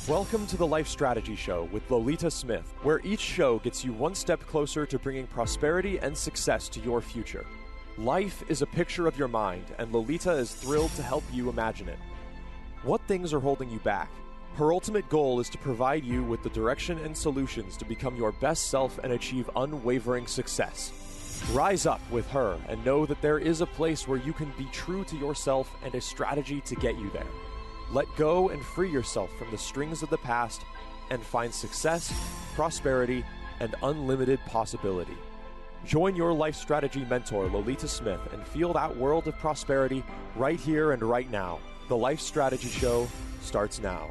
Welcome to the Life Strategy Show with Lolita Smith, where each show gets you one step closer to bringing prosperity and success to your future. Life is a picture of your mind, and Lolita is thrilled to help you imagine it. What things are holding you back? Her ultimate goal is to provide you with the direction and solutions to become your best self and achieve unwavering success. Rise up with her and know that there is a place where you can be true to yourself and a strategy to get you there. Let go and free yourself from the strings of the past and find success, prosperity, and unlimited possibility. Join your life strategy mentor, Lolita Smith, and feel that world of prosperity right here and right now. The Life Strategy Show starts now.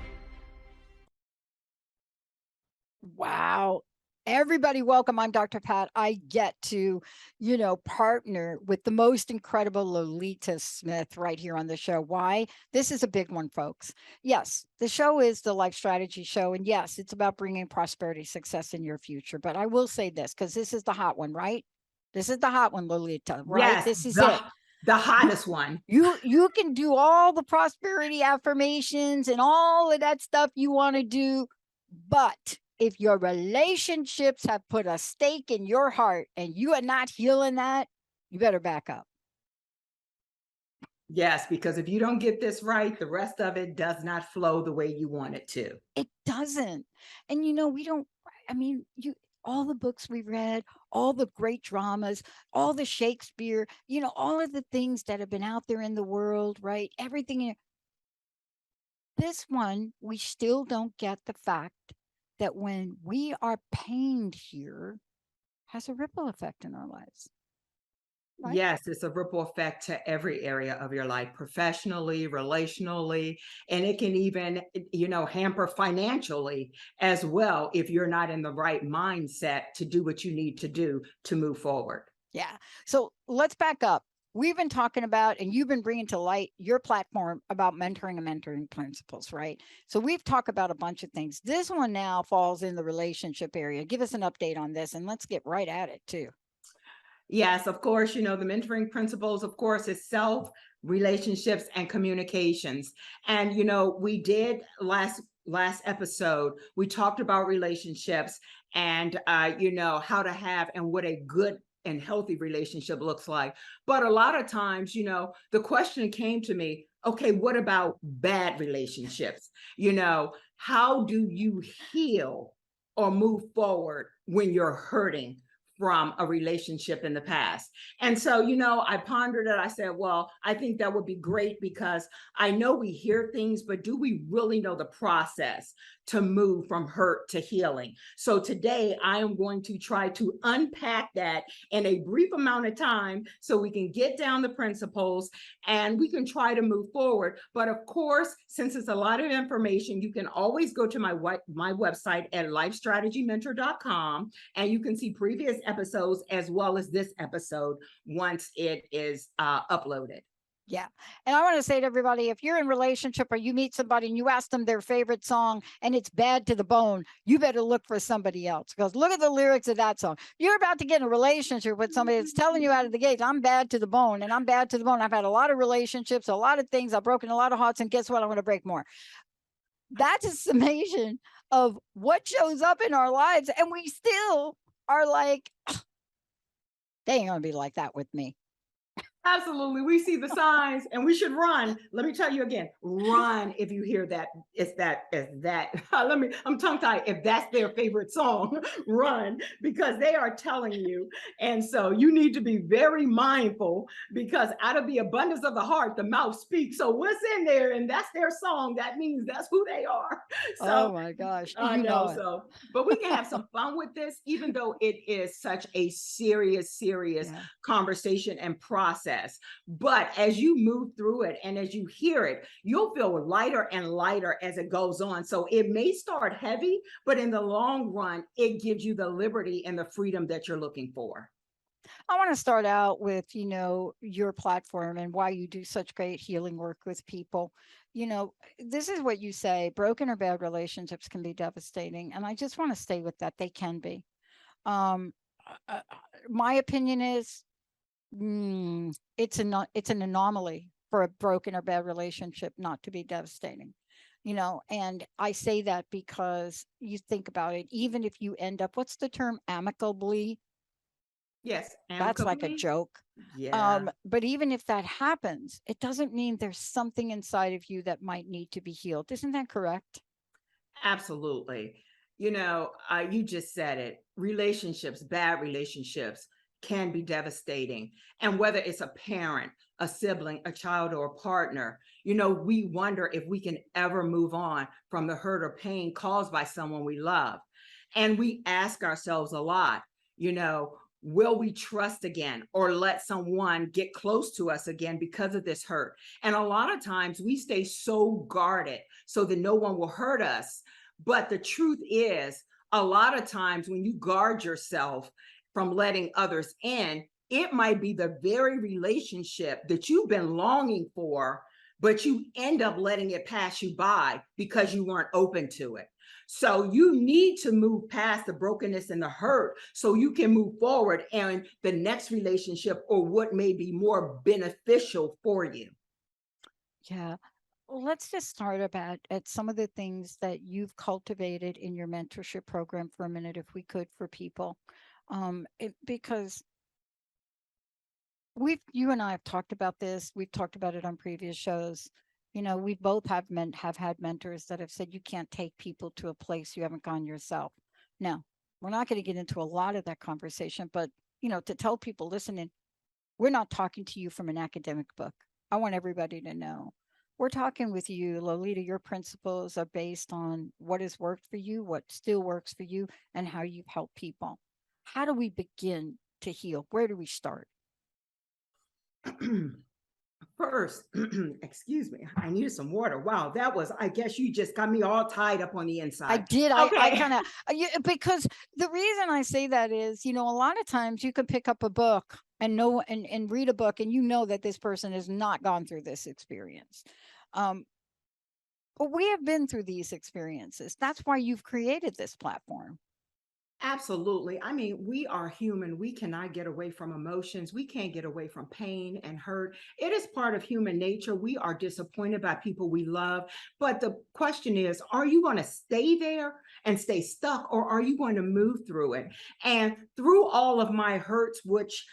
Wow. Everybody, welcome. I'm Dr. Pat. I get to, partner with the most incredible Lolita Smith right here on the show. Why? This is a big one, folks. Yes, the show is the Life Strategy Show. And yes, it's about bringing prosperity, success in your future. But I will say this, because this is the hot one, right? This is the hot one, Lolita, right? Yes, this is it. The hottest one. You can do all the prosperity affirmations and all of that stuff you want to do, but if your relationships have put a stake in your heart and you are not healing that, you better back up. Yes, because if you don't get this right, the rest of it does not flow the way you want it to. It doesn't. And all the books we read, all the great dramas, all the Shakespeare, all of the things that have been out there in the world, right? Everything. This one, we still don't get the fact that when we are pained here, has a ripple effect in our lives. Right? Yes, it's a ripple effect to every area of your life, professionally, relationally, and it can even, hamper financially as well if you're not in the right mindset to do what you need to do to move forward. Yeah. So let's back up. We've been talking about, and you've been bringing to light your platform about mentoring and mentoring principles, right? So we've talked about a bunch of things. This one now falls in the relationship area. Give us an update on this, and let's get right at it too. Yes, of course, the mentoring principles, of course, is self, relationships, and communications. And, we did last episode, we talked about relationships and, how to have and what a good and healthy relationship looks like. But a lot of times, the question came to me, okay, what about bad relationships? How do you heal or move forward when you're hurting from a relationship in the past? And so, I pondered it. I said, well, I think that would be great because I know we hear things, but do we really know the process to move from hurt to healing? So today I am going to try to unpack that in a brief amount of time so we can get down the principles and we can try to move forward. But of course, since it's a lot of information, you can always go to my website at lifestrategymentor.com and you can see previous episodes as well as this episode once it is uploaded. Yeah. And I want to say to everybody, if you're in a relationship or you meet somebody and you ask them their favorite song and it's bad to the bone, you better look for somebody else, because look at the lyrics of that song. You're about to get in a relationship with somebody that's telling you out of the gate, I'm bad to the bone and I'm bad to the bone. I've had a lot of relationships, a lot of things. I've broken a lot of hearts, and guess what? I'm going to break more. That's a summation of what shows up in our lives. And we still are like, they ain't going to be like that with me. Absolutely. We see the signs and we should run. Let me tell you again, run if you hear that. I'm tongue tied. If that's their favorite song, run, because they are telling you. And so you need to be very mindful, because out of the abundance of the heart, the mouth speaks. So what's in there, and that's their song, that means that's who they are. So, oh my gosh. I know. So, but we can have some fun with this, even though it is such a serious conversation and process. But as you move through it and as you hear it, you'll feel lighter and lighter as it goes on. So it may start heavy, but in the long run, it gives you the liberty and the freedom that you're looking for. I want to start out with, your platform and why you do such great healing work with people. This is what you say, broken or bad relationships can be devastating. And I just want to stay with that. They can be. my opinion is it's an anomaly for a broken or bad relationship not to be devastating, and I say that because you think about it, even if you end up, what's the term, amicably? Yes, That's like a amicably. joke. Yeah, But even if that happens, it doesn't mean there's something inside of you that might need to be healed. Isn't that correct? absolutely. You just said it. Relationships, bad relationships can be devastating. And whether it's a parent, a sibling, a child, or a partner, we wonder if we can ever move on from the hurt or pain caused by someone we love. And we ask ourselves a lot, you know, will we trust again or let someone get close to us again because of this hurt? And a lot of times we stay so guarded so that no one will hurt us. But the truth is, a lot of times when you guard yourself from letting others in, it might be the very relationship that you've been longing for, but you end up letting it pass you by because you weren't open to it. So you need to move past the brokenness and the hurt so you can move forward and the next relationship or what may be more beneficial for you. Yeah. Well, let's just start about at some of the things that you've cultivated in your mentorship program for a minute, if we could, for people. Because you and I have talked about this. We've talked about it on previous shows. We both have had mentors that have said you can't take people to a place you haven't gone yourself. Now, we're not going to get into a lot of that conversation, but to tell people listening, we're not talking to you from an academic book. I want everybody to know. We're talking with you, Lolita. Your principles are based on what has worked for you, what still works for you, and how you've helped people. How do we begin to heal? Where do we start? First, excuse me, I needed some water. Wow, I guess you just got me all tied up on the inside. I did. Okay. I kind of, because the reason I say that is, a lot of times you can pick up a book and read a book and that this person has not gone through this experience. But we have been through these experiences. That's why you've created this platform. Absolutely. I mean, we are human. We cannot get away from emotions. We can't get away from pain and hurt. It is part of human nature. We are disappointed by people we love. But the question is, are you going to stay there and stay stuck, or are you going to move through it? And through all of my hurts, which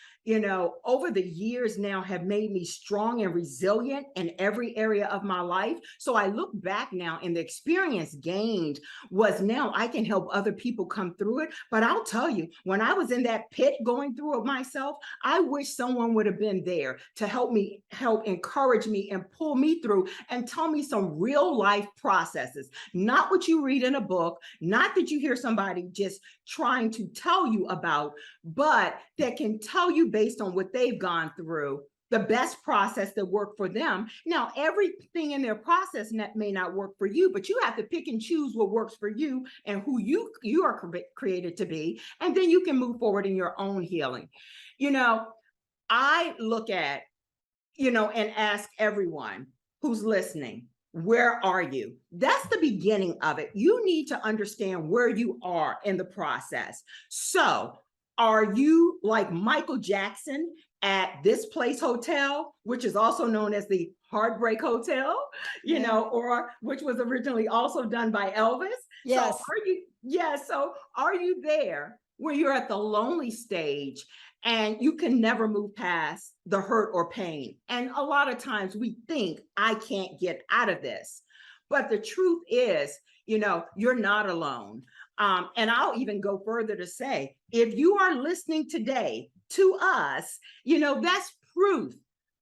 over the years now have made me strong and resilient in every area of my life. So I look back now and the experience gained was now I can help other people come through it. But I'll tell you, when I was in that pit going through it myself, I wish someone would have been there to help encourage me and pull me through and tell me some real life processes, not what you read in a book, not that you hear somebody just trying to tell you about, but that can tell you based on what they've gone through, the best process that worked for them. Now, everything in their process may not work for you, but you have to pick and choose what works for you and who you are created to be. And then you can move forward in your own healing. I look at, and ask everyone who's listening, where are you? That's the beginning of it. You need to understand where you are in the process. So, are you like Michael Jackson at this place hotel, which is also known as the Heartbreak Hotel, or which was originally also done by Elvis? Yes. So are you there where you're at the lonely stage and you can never move past the hurt or pain? And a lot of times we think, I can't get out of this. But the truth is, you're not alone. And I'll even go further to say, if you are listening today to us, that's proof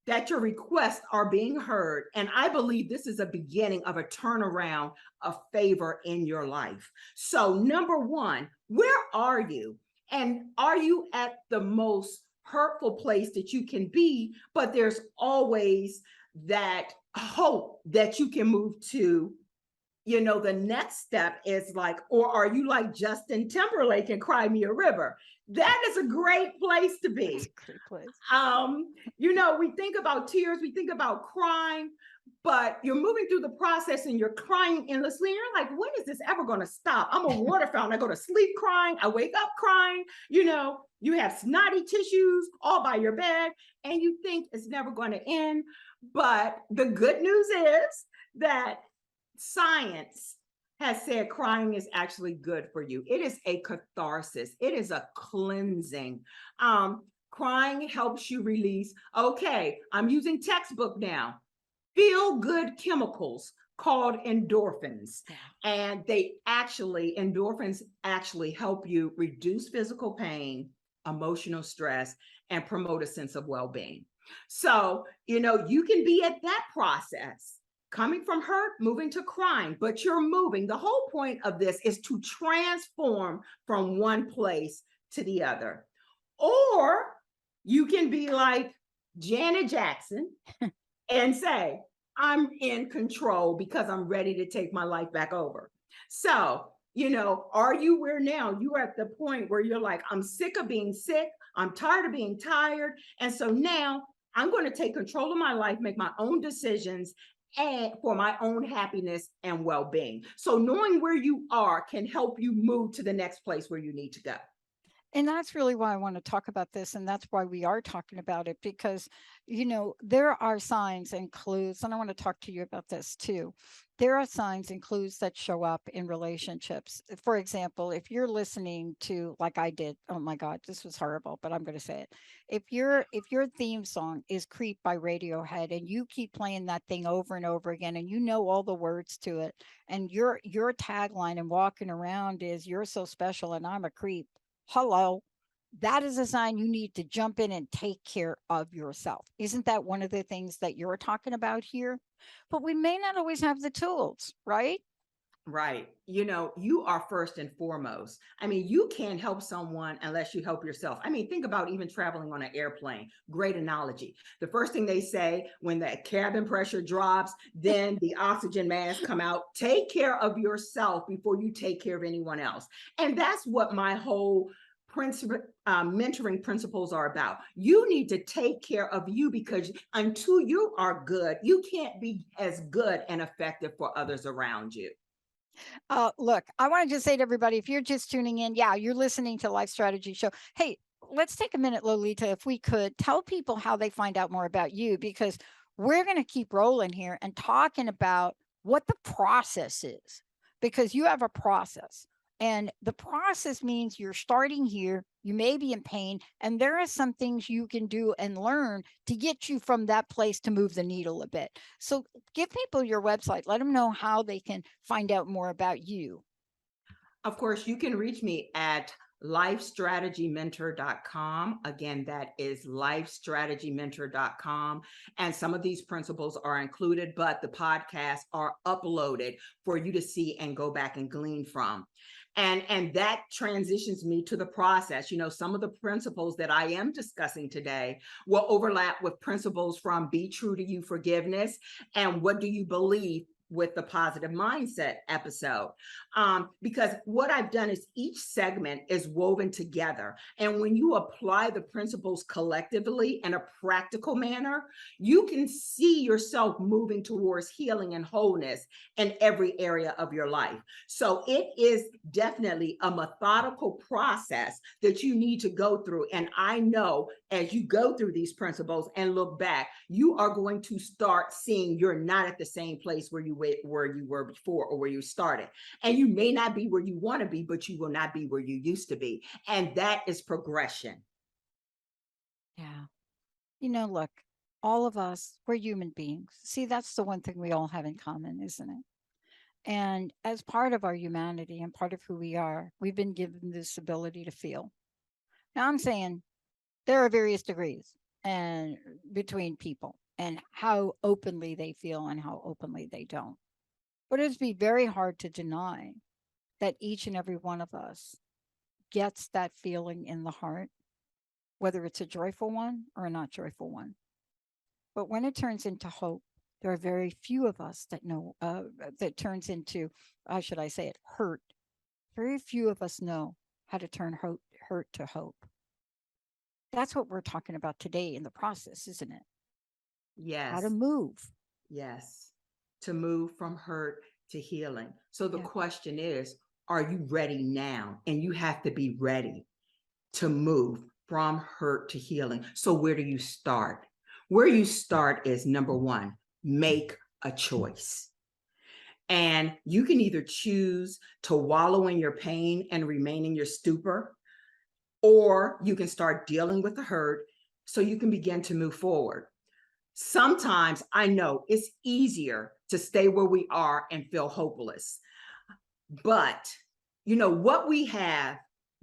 that your requests are being heard. And I believe this is a beginning of a turnaround of favor in your life. So number one, where are you? And are you at the most hurtful place that you can be? But there's always that hope that you can move to. The next step is like, or are you like Justin Timberlake and Cry Me a River? That is a great place to be. That's a great place. We think about tears, we think about crying, but you're moving through the process and you're crying endlessly. And you're like, when is this ever going to stop? I'm a water fountain. I go to sleep crying. I wake up crying. You know, you have snotty tissues all by your bed and you think it's never going to end. But the good news is that science has said crying is actually good for you. It is a catharsis. It is a cleansing. Crying helps you release, okay, I'm using textbook now, feel good chemicals called endorphins. And endorphins actually help you reduce physical pain, emotional stress, and promote a sense of well-being. So, you know, you can be at that process, coming from hurt, moving to crying, but you're moving. The whole point of this is to transform from one place to the other. Or you can be like Janet Jackson and say, I'm in control because I'm ready to take my life back over. So, you know, are you where now? You're at the point where you're like, I'm sick of being sick. I'm tired of being tired. And so now I'm going to take control of my life, make my own decisions, and for my own happiness and well-being. So knowing where you are can help you move to the next place where you need to go. And that's really why I want to talk about this. And that's why we are talking about it, because, you know, there are signs and clues, and I want to talk to you about this too. There are signs and clues that show up in relationships. For example, if you're listening to, like I did, oh my God, this was horrible, but I'm going to say it. If your theme song is Creep by Radiohead and you keep playing that thing over and over again, and you know all the words to it, and your tagline and walking around is "You're so special and I'm a creep." Hello, that is a sign you need to jump in and take care of yourself. Isn't that one of the things that you're talking about here? But we may not always have the tools, right? Right. You know, you are first and foremost. I mean, you can't help someone unless you help yourself. I mean, think about even traveling on an airplane. Great analogy. The first thing they say when the cabin pressure drops, then the oxygen masks come out. Take care of yourself before you take care of anyone else. And that's what my whole mentoring principles are about. You need to take care of you, because until you are good, you can't be as good and effective for others around you. Look, I want to just say to everybody, if you're just tuning in, yeah, you're listening to Life Strategy Show. Hey, let's take a minute, Lolita, if we could tell people how they find out more about you, because we're going to keep rolling here and talking about what the process is, because you have a process. And the process means you're starting here, you may be in pain, and there are some things you can do and learn to get you from that place to move the needle a bit. So give people your website, let them know how they can find out more about you. Of course, you can reach me at lifestrategymentor.com. Again, that is lifestrategymentor.com. And some of these principles are included, but the podcasts are uploaded for you to see and go back and glean from. And that transitions me to the process. You know, some of the principles that I am discussing today will overlap with principles from Be True to You Forgiveness and What Do You Believe with the Positive Mindset episode. Because what I've done is each segment is woven together. And when you apply the principles collectively in a practical manner, you can see yourself moving towards healing and wholeness in every area of your life. So it is definitely a methodical process that you need to go through. And I know as you go through these principles and look back, you are going to start seeing you're not at the same place where you were before or where you started. And you may not be where you want to be, but you will not be where you used to be. And that is progression. Yeah. You know, look, all of us, we're human beings. See, that's the one thing we all have in common, isn't it? And as part of our humanity and part of who we are, we've been given this ability to feel. Now, I'm saying there are various degrees and between people and how openly they feel and how openly they don't. But it'd be very hard to deny that each and every one of us gets that feeling in the heart, whether it's a joyful one or a not joyful one. But when it turns into hope, there are very few of us that know that turns into, how should I say it, hurt. Very few of us know how to turn hurt to hope. That's what we're talking about today in the process, isn't it? Yes. How to move. Yes. to move from hurt to healing. So the Yeah. question is, are you ready now? And you have to be ready to move from hurt to healing. So where do you start? Where you start is number one, make a choice. And you can either choose to wallow in your pain and remain in your stupor, or you can start dealing with the hurt so you can begin to move forward. Sometimes I know it's easier to stay where we are and feel hopeless. But what we have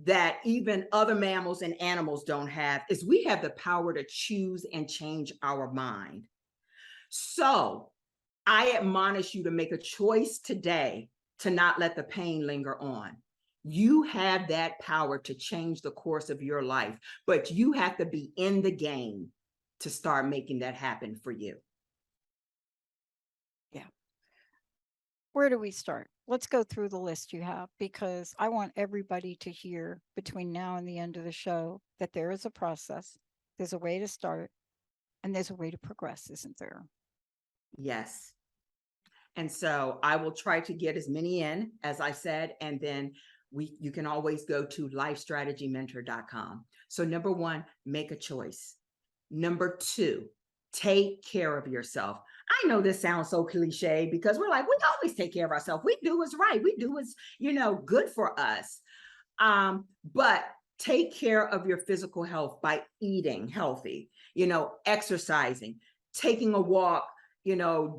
that even other mammals and animals don't have is we have the power to choose and change our mind. So I admonish you to make a choice today to not let the pain linger on. You have that power to change the course of your life, but you have to be in the game to start making that happen for you. Yeah. Where do we start? Let's go through the list you have, because I want everybody to hear between now and the end of the show that there is a process, there's a way to start, and there's a way to progress, isn't there? Yes. And so I will try to get as many in, as I said, and then you can always go to lifestrategymentor.com. So number one, make a choice. Number two, take care of yourself. I know this sounds so cliche because we're like, we always take care of ourselves. We do what's right. We do what's, good for us. But take care of your physical health by eating healthy, exercising, taking a walk,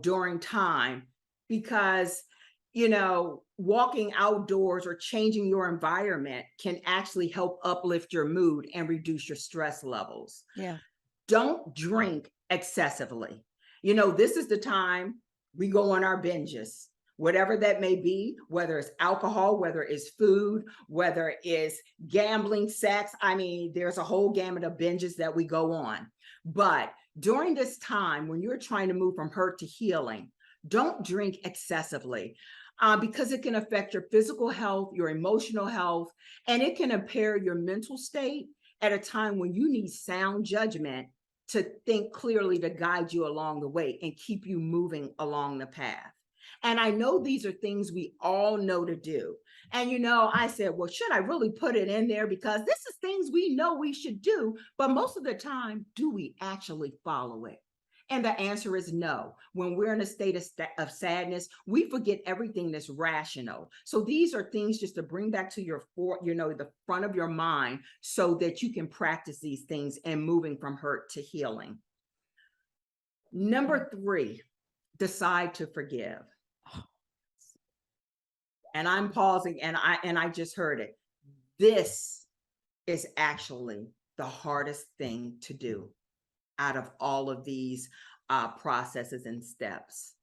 during time, because, walking outdoors or changing your environment can actually help uplift your mood and reduce your stress levels. Yeah. Don't drink excessively. This is the time we go on our binges, whatever that may be, whether it's alcohol, whether it's food, whether it's gambling, sex. I mean, there's a whole gamut of binges that we go on. But during this time, when you're trying to move from hurt to healing, don't drink excessively. Because it can affect your physical health, your emotional health, and it can impair your mental state at a time when you need sound judgment to think clearly to guide you along the way and keep you moving along the path. And I know these are things we all know to do. And, I said, well, should I really put it in there? Because this is things we know we should do, but most of the time, do we actually follow it? And the answer is no. When we're in a state of sadness, we forget everything that's rational. So these are things just to bring back to the front of your mind so that you can practice these things and moving from hurt to healing. Number three, decide to forgive. And I'm pausing and I just heard it. This is actually the hardest thing to do out of all of these processes and steps.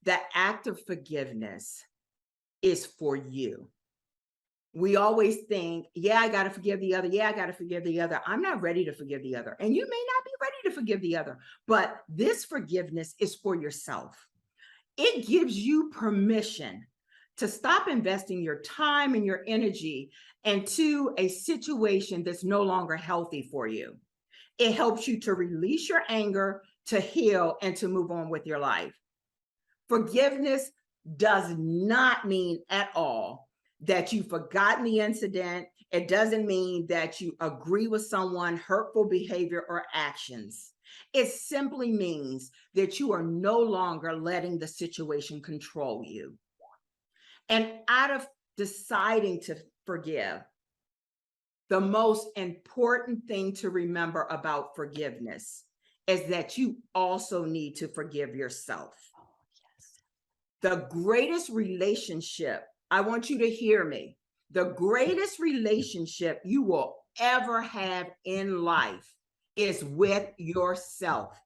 The act of forgiveness is for you. We always think, yeah, I got to forgive the other. Yeah, I got to forgive the other. I'm not ready to forgive the other. And you may not be ready to forgive the other, but this forgiveness is for yourself. It gives you permission to stop investing your time and your energy into a situation that's no longer healthy for you. It helps you to release your anger, to heal, and to move on with your life. Forgiveness does not mean at all that you've forgotten the incident. It doesn't mean that you agree with someone's hurtful behavior or actions. It simply means that you are no longer letting the situation control you. And out of deciding to forgive, the most important thing to remember about forgiveness is that you also need to forgive yourself. Oh, yes. The greatest relationship, I want you to hear me, the greatest relationship you will ever have in life is with yourself.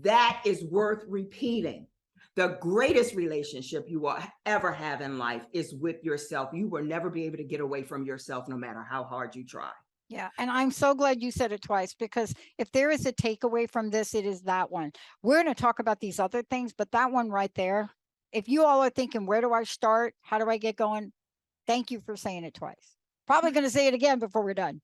That is worth repeating. The greatest relationship you will ever have in life is with yourself. You will never be able to get away from yourself, no matter how hard you try. Yeah. And I'm so glad you said it twice, because if there is a takeaway from this, it is that one. We're going to talk about these other things, but that one right there, if you all are thinking, where do I start? How do I get going? Thank you for saying it twice. Probably going to say it again before we're done.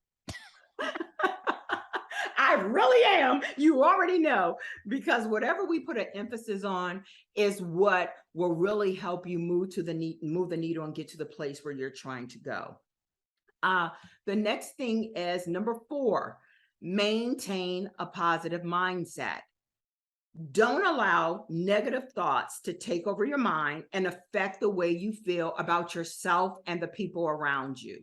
I really am. You already know, because whatever we put an emphasis on is what will really help you move the needle and get to the place where you're trying to go. The next thing is number 4, maintain a positive mindset. Don't allow negative thoughts to take over your mind and affect the way you feel about yourself and the people around you.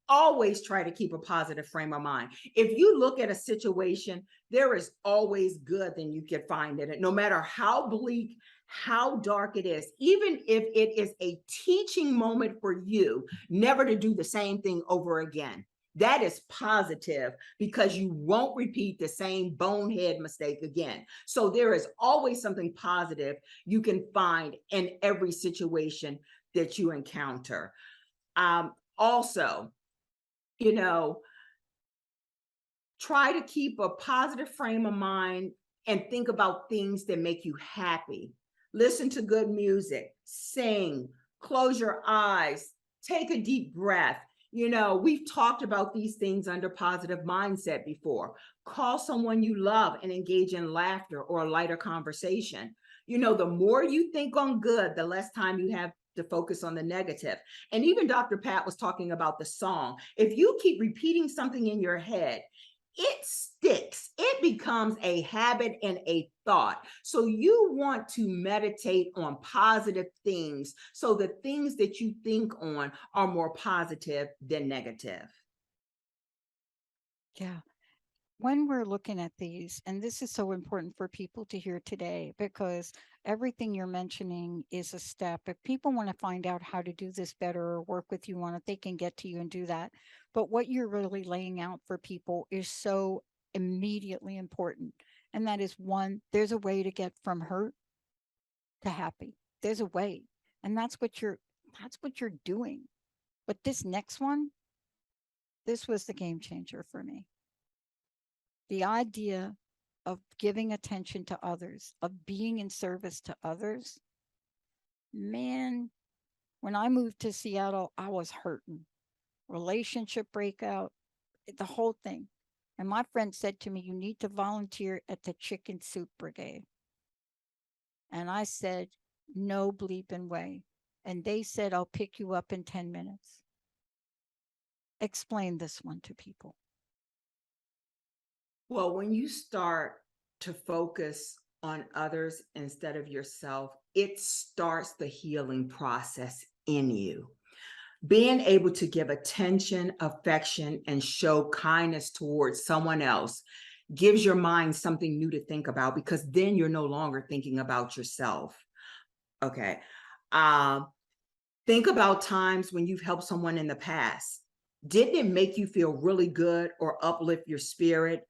Always try to keep a positive frame of mind. If you look at a situation, there is always good that you can find in it, no matter how bleak, how dark it is. Even if it is a teaching moment for you, never to do the same thing over again. That is positive, because you won't repeat the same bonehead mistake again. So there is always something positive you can find in every situation that you encounter. Also, try to keep a positive frame of mind and think about things that make you happy. Listen to good music, sing, close your eyes, take a deep breath. We've talked about these things under positive mindset before. Call someone you love and engage in laughter or a lighter conversation. The more you think on good, the less time you have to focus on the negative. And even Dr. Pat was talking about the song. If you keep repeating something in your head, it sticks. It becomes a habit and a thought. So you want to meditate on positive things, so the things that you think on are more positive than negative. Yeah. When we're looking at these, and this is so important for people to hear today, because everything you're mentioning is a step. If people want to find out how to do this better or work with you on it, they can get to you and do that. But what you're really laying out for people is so immediately important. And that is, one, there's a way to get from hurt to happy. There's a way. And that's what you're doing. But this next one, this was the game changer for me. The idea of giving attention to others, of being in service to others. Man, when I moved to Seattle, I was hurting. Relationship breakout, the whole thing. And my friend said to me, you need to volunteer at the Chicken Soup Brigade. And I said, no bleeping way. And they said, I'll pick you up in 10 minutes. Explain this one to people. Well, when you start to focus on others instead of yourself, it starts the healing process in you. Being able to give attention, affection, and show kindness towards someone else gives your mind something new to think about, because then you're no longer thinking about yourself. Okay. Think about times when you've helped someone in the past. Didn't it make you feel really good or uplift your spirit?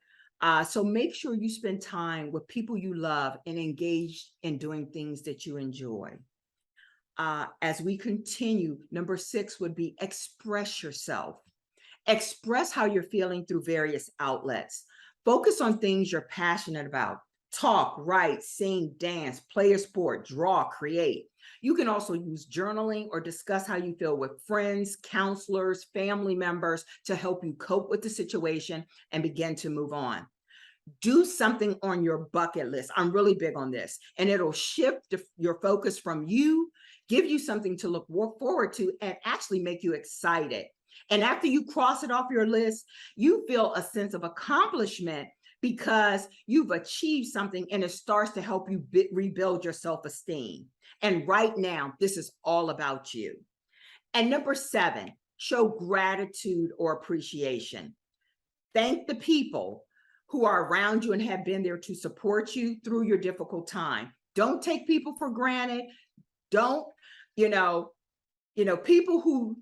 So make sure you spend time with people you love and engage in doing things that you enjoy. As we continue, number 6 would be express yourself. Express how you're feeling through various outlets. Focus on things you're passionate about. Talk, write, sing, dance, play a sport, draw, create. You can also use journaling or discuss how you feel with friends, counselors, family members to help you cope with the situation and begin to move on. Do something on your bucket list. I'm really big on this, and it'll shift your focus from you, give you something to look forward to, and actually make you excited. And after you cross it off your list, you feel a sense of accomplishment because you've achieved something, and it starts to help you rebuild your self-esteem. And right now, this is all about you. And number 7, show gratitude or appreciation. Thank the people who are around you and have been there to support you through your difficult time. Don't take people for granted. Don't, people who,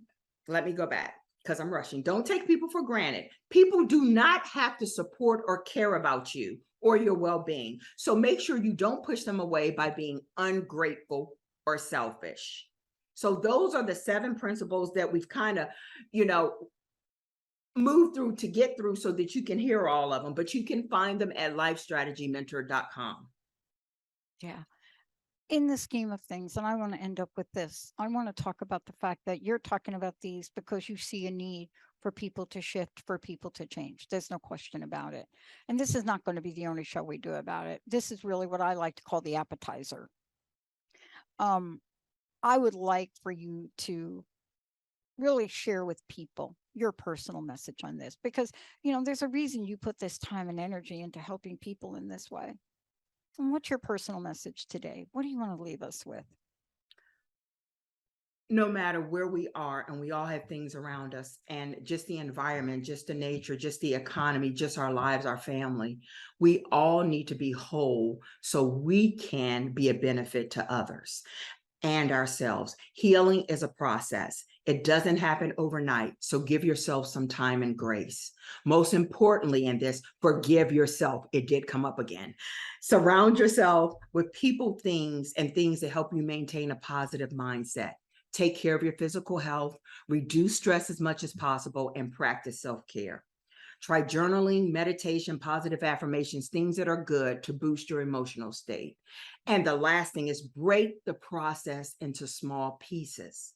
let me go back because I'm rushing. Don't take people for granted. People do not have to support or care about you or your well-being. So make sure you don't push them away by being ungrateful or selfish. So those are the 7 principles that we've kind of, move through to get through so that you can hear all of them, but you can find them at lifestrategymentor.com. Yeah. In the scheme of things, and I want to end up with this, I want to talk about the fact that you're talking about these because you see a need for people to shift, for people to change. There's no question about it. And this is not going to be the only show we do about it. This is really what I like to call the appetizer. I would like for you to really share with people your personal message on this, because, there's a reason you put this time and energy into helping people in this way. And what's your personal message today? What do you want to leave us with? No matter where we are, and we all have things around us, and just the environment, just the nature, just the economy, just our lives, our family, we all need to be whole so we can be a benefit to others and ourselves. Healing is a process. It doesn't happen overnight. So give yourself some time and grace. Most importantly in this, forgive yourself. It did come up again. Surround yourself with people, things, and things that help you maintain a positive mindset. Take care of your physical health, reduce stress as much as possible, and practice self-care. Try journaling, meditation, positive affirmations, things that are good to boost your emotional state. And the last thing is break the process into small pieces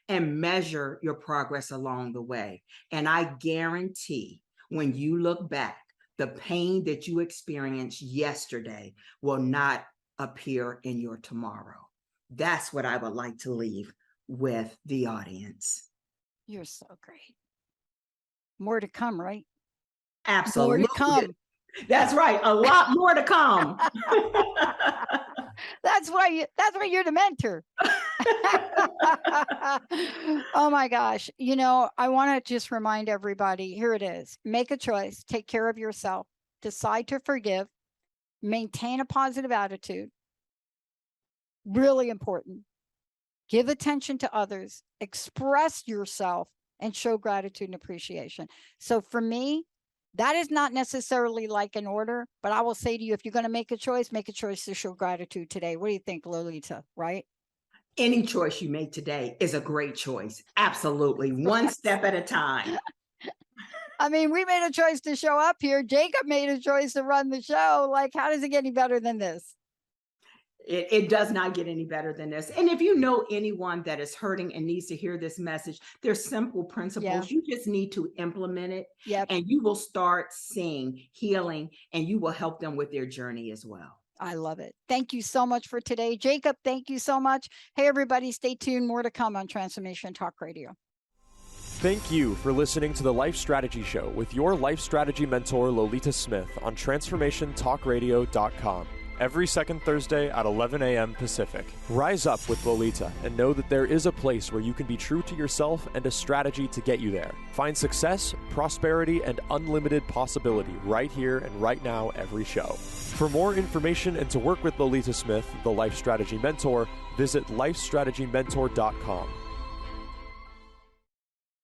and measure your progress along the way. And I guarantee when you look back, the pain that you experienced yesterday will not appear in your tomorrow. That's what I would like to leave with the audience. You're so great. More to come, right? Absolutely. More to come. That's right. A lot more to come. That's why you're the mentor. Oh my gosh. I want to just remind everybody, here it is. Make a choice, take care of yourself, decide to forgive, maintain a positive attitude. Really important. Give attention to others, express yourself, and show gratitude and appreciation. So for me, that is not necessarily like an order, but I will say to you, if you're going to make a choice to show gratitude today. What do you think, Lolita? Right? Any choice you make today is a great choice. Absolutely. One step at a time. I mean, we made a choice to show up here. Jacob made a choice to run the show. Like, how does it get any better than this? It does not get any better than this. And if you know anyone that is hurting and needs to hear this message, there's simple principles. You just need to implement it. And you will start seeing healing, and you will help them with their journey as well. I love it. Thank you so much for today. Jacob, thank you so much. Hey, everybody, stay tuned. More to come on Transformation Talk Radio. Thank you for listening to the Life Strategy Show with your life strategy mentor, Lolita Smith, on TransformationTalkRadio.com. Every second Thursday at 11 a.m. Pacific. Rise up with Lolita and know that there is a place where you can be true to yourself and a strategy to get you there. Find success, prosperity, and unlimited possibility right here and right now every show. For more information and to work with Lolita Smith, the Life Strategy Mentor, visit lifestrategymentor.com.